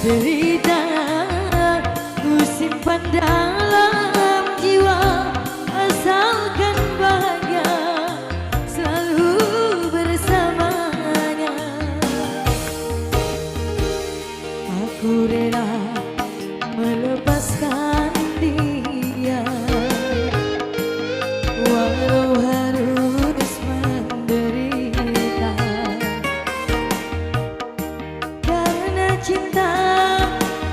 derita ku simpan dalam jiwa, asalkan bahagia selalu bersamanya. Aku rela melepaskan dia, walau harus menderita, karena cinta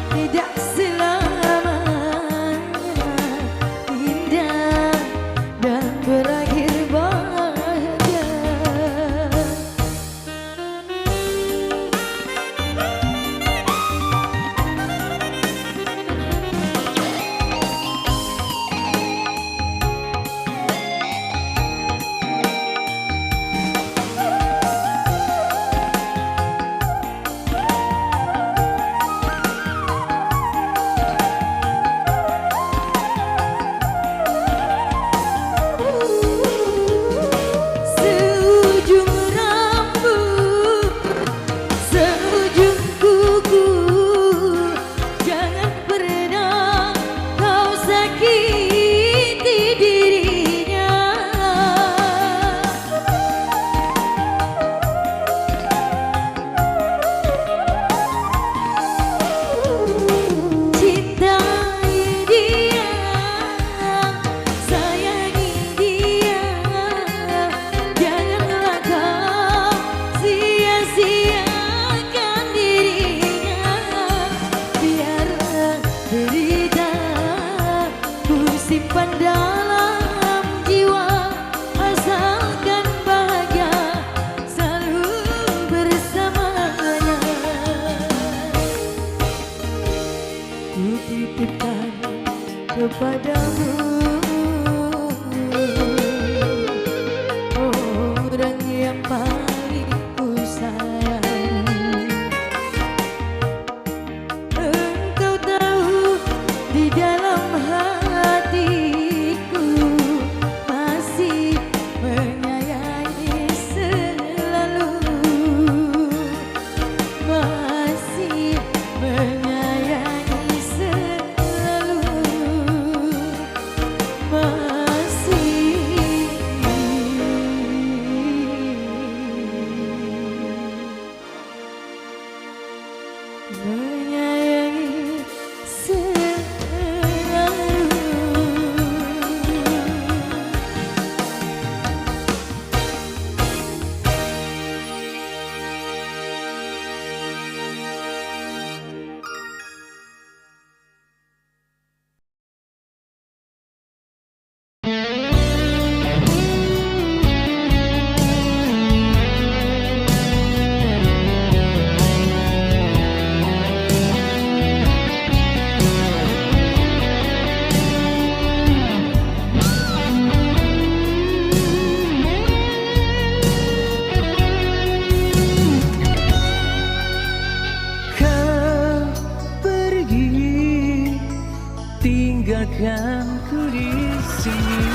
tidak selamanya indah dan berakhir bahagia. Seujung rambut, seujung kuku, jangan pernah kau sakiti dirinya. Cintai dia, sayangi dia, janganlah kau sia-siakan dirinya. Biarlah derita ku simpan dalam jiwa, asalkan bahagia selalu bersamanya. Ku titipkan kepadamu orang yang paling ku sayang. Engkau tahu di dalam hatiku masih menyayangi selalu, masih menyayangi selalu, masih menyayangi selalu. Kau pergi, tinggalkan ku di sini.